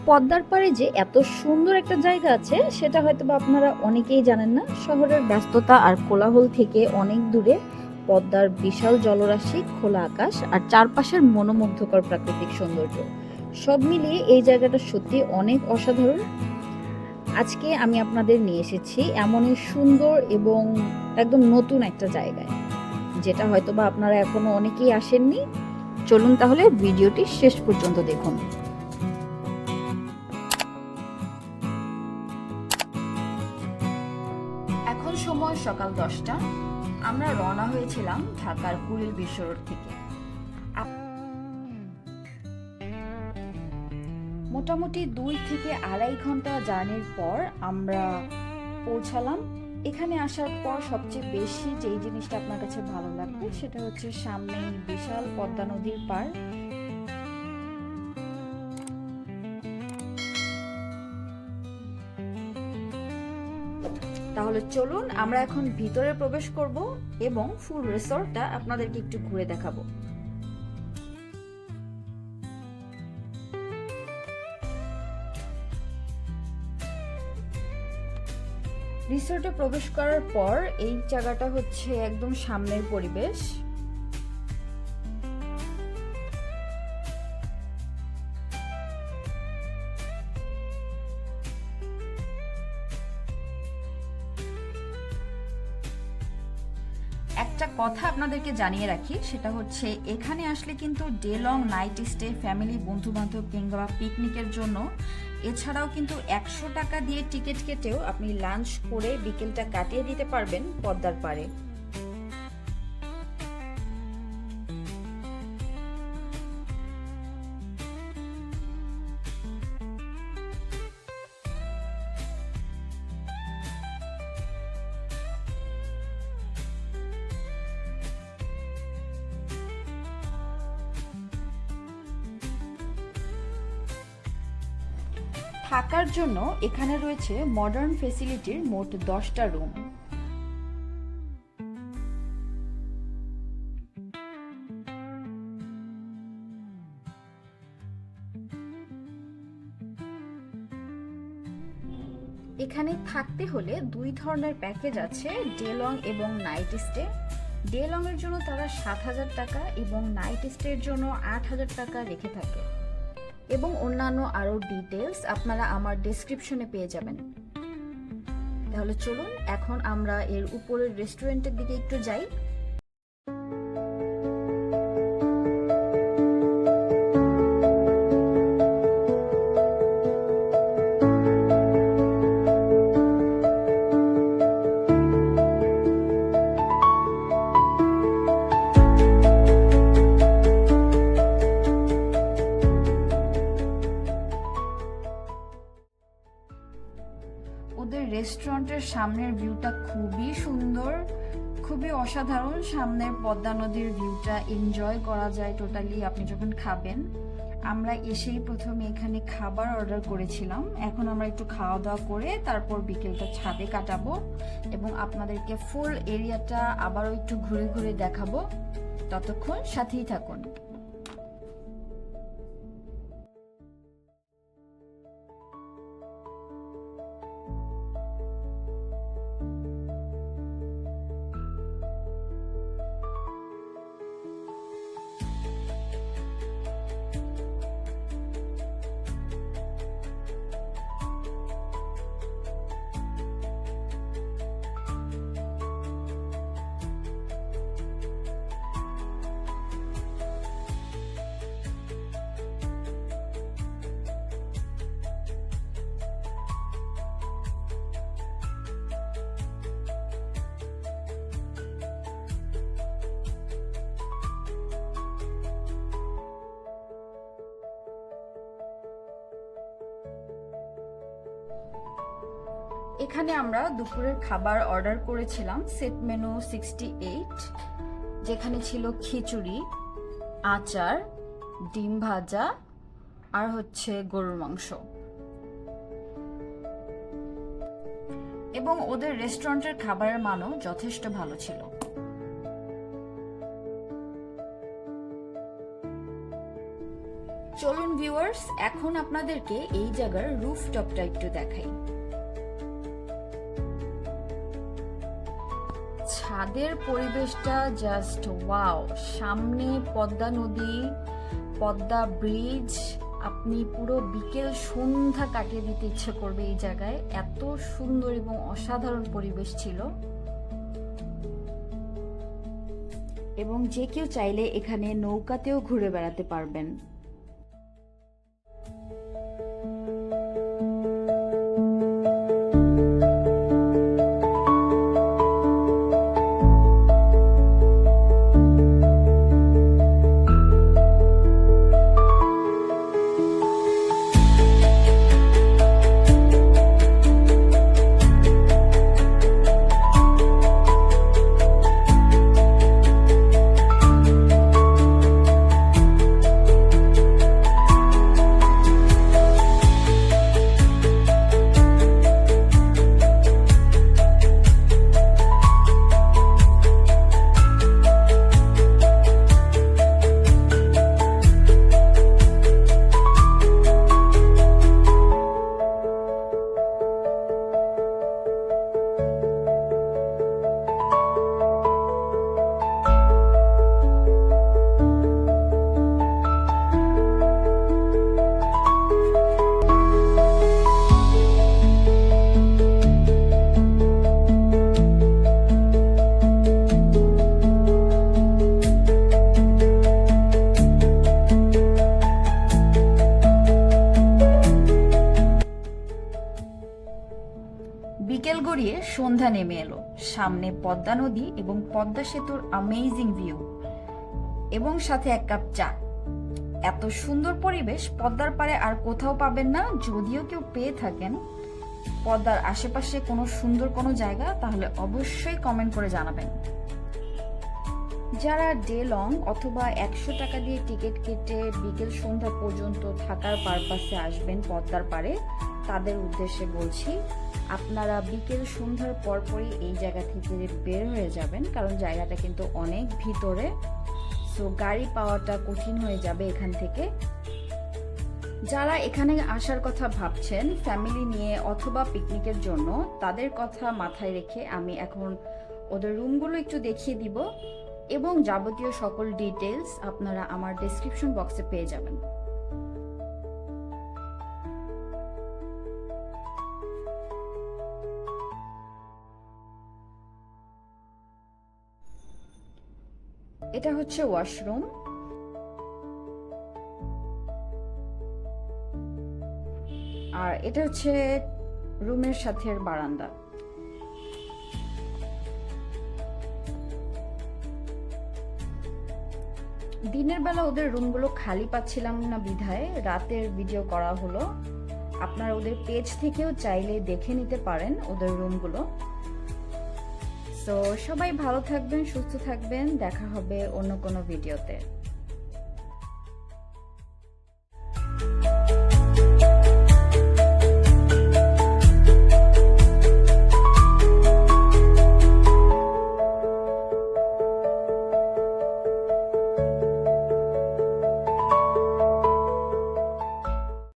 পদ্মার পাড়ে যে এত সুন্দর একটা জায়গা আছে সেটা হয়তো বা আপনারা অনেকেই জানেন না। শহরের ব্যস্ততা আর কোলাহল থেকে অনেক দূরে পদ্মার বিশাল জলরাশি, খোলা আকাশ আর চারপাশের মনোমুগ্ধকর প্রাকৃতিক সৌন্দর্য সব মিলিয়ে এই জায়গাটা সত্যি অনেক অসাধারণ। আজকে আমি আপনাদের নিয়ে এসেছি এমনই সুন্দর এবং একদম নতুন একটা জায়গায়, যেটা হয়তো বা আপনারা এখনো অনেকেই আসেননি। চলুন তাহলে ভিডিওটি শেষ পর্যন্ত দেখুন। এখন সময় সকাল 10টা। আমরা রওনা হয়েছিলাম ঢাকার কুড়িল বিশ্ব রোড থেকে। মোটামুটি 2 থেকে 2.5 ঘন্টা জার্নির পর আমরা পৌঁছালাম। এখানে আসার পর সবচেয়ে বেশি যেই জিনিসটা আপনার কাছে ভালো লাগবে সেটা হচ্ছে সামনেই বিশাল পদ্মা নদীর পাড়। তাহলে চলুন আমরা এখন ভিতরে প্রবেশ করব এবং ফুল রিসর্টটা আপনাদেরকে একটু ঘুরে দেখাবো। রিসর্টে প্রবেশ করার পর এই জায়গাটা হচ্ছে একদম সামনের পরিবেশ। একটা কথা আপনাদেরকে জানিয়ে রাখি, সেটা হচ্ছে এখানে আসলে কিন্তু day long night stay, family, বন্ধু বান্ধব কিংবা পিকনিকের জন্য। এছাড়াও কিন্তু 100 টাকা দিয়ে টিকিট কেটেও আপনি লাঞ্চ করে বিকেলটা কাটিয়ে দিতে পারবেন পদ্মার পাড়ে। থাকার জন্য এখানে রয়েছে মডার্ন ফেসিলিটির মোট 10টা রুম। এখানে থাকতে হলে 2 ধরনের প্যাকেজ আছে, ডে লং এবং নাইট স্টে। ডে লং এর জন্য তারা 7,000 টাকা এবং নাইট স্টে এর জন্য 8,000 টাকা রেখে থাকে, এবং অন্যান্য আরো ডিটেলস আপনারা আমার ডেসক্রিপশনে পেয়ে যাবেন। তাহলে চলুন এখন আমরা এর উপরের রেস্টুরেন্টের দিকে একটু যাই। ওদের রেস্টুরেন্টের সামনের ভিউটা খুবই সুন্দর, খুবই অসাধারণ। সামনের পদ্মা নদীর ভিউটা এনজয় করা যায় টোটালি আপনি যখন খাবেন। আমরা এসেই প্রথমে এখানে খাবার অর্ডার করেছিলাম। এখন আমরা একটু খাওয়া দাওয়া করে তারপর বিকেলটা ছাদে কাটাবো এবং আপনাদেরকে ফুল এরিয়াটা আবারও একটু ঘুরে ঘুরে দেখাবো। ততক্ষণ সাথেই থাকুন। এখানে আমরা দুপুরের খাবার অর্ডার করেছিলাম, সেট মেনু 68, যেখানে ছিল খিচুড়ি, আচার, ডিম ভাজা আর হচ্ছে গরুর মাংস। এবং ওদের রেস্টুরেন্টের খাবারের মানও যথেষ্ট ভালো ছিল। চলুন ভিউয়ার্স, এখন আপনাদেরকে এই জায়গার রুফটপটা একটু দেখাই। ছাদের পরিবেশটা জাস্ট ওয়াও। সামনে পদ্মা নদী, পদ্মা ব্রিজ, আপনি পুরো বিকেল সন্ধ্যা কাটিয়ে দিতে ইচ্ছে করবে এই জায়গায়। এত সুন্দর এবং অসাধারণ পরিবেশ ছিল, এবং যে কেউ চাইলে এখানে নৌকাতেও ঘুরে বেড়াতে পারবেন। বিকেল গড়িয়ে সন্ধ্যা নেমে এলো, সামনে পদ্মা নদী এবং পদ্মা সেতুর অ্যামেজিং ভিউ, এবং সাথে এক কাপ চা। এত সুন্দর পরিবেশ পদ্মার পাড়ে আর কোথাও পাবেন না। যদিও কেউ পেয়ে থাকেন পদ্মার আশেপাশে কোনো সুন্দর কোনো জায়গা, তাহলে অবশ্যই কমেন্ট করে জানাবেন। যারা ডে লং অথবা 100 টাকা দিয়ে টিকিট কেটে বিকেল সন্ধ্যা পর্যন্ত থাকার পারপাসে আসবেন পদ্মার পাড়ে, তাদের উদ্দেশ্যে বলছি, আপনারা বিকেল সন্ধ্যার পরপরই এই জায়গা থেকে বের হয়ে যাবেন, কারণ জায়গাটা কিন্তু অনেক ভিতরে, সো গাড়ি পাওয়াটা কঠিন হয়ে যাবে এখান থেকে। যারা এখানে আসার কথা ভাবছেন ফ্যামিলি নিয়ে অথবা পিকনিকের জন্য, তাদের কথা মাথায় রেখে আমি এখন ওদের রুমগুলো একটু দেখিয়ে দিব, এবং যাবতীয় সকল ডিটেলস আপনারা আমার ডেসক্রিপশন বক্সে পেয়ে যাবেন। এটা হচ্ছে ওয়াশরুম, আর এটা হচ্ছে রুমের সাথে বারান্দা। দিনের বেলা ওদের রুমগুলো খালি পাচ্ছিলাম না বিধায় রাতের ভিডিও করা হলো। আপনারা ওদের পেজ থেকেও চাইলে দেখে নিতে পারেন ওদের রুমগুলো। সো সবাই ভালো থাকবেন, সুস্থ থাকবেন, দেখা হবে অন্য কোনো ভিডিওতে।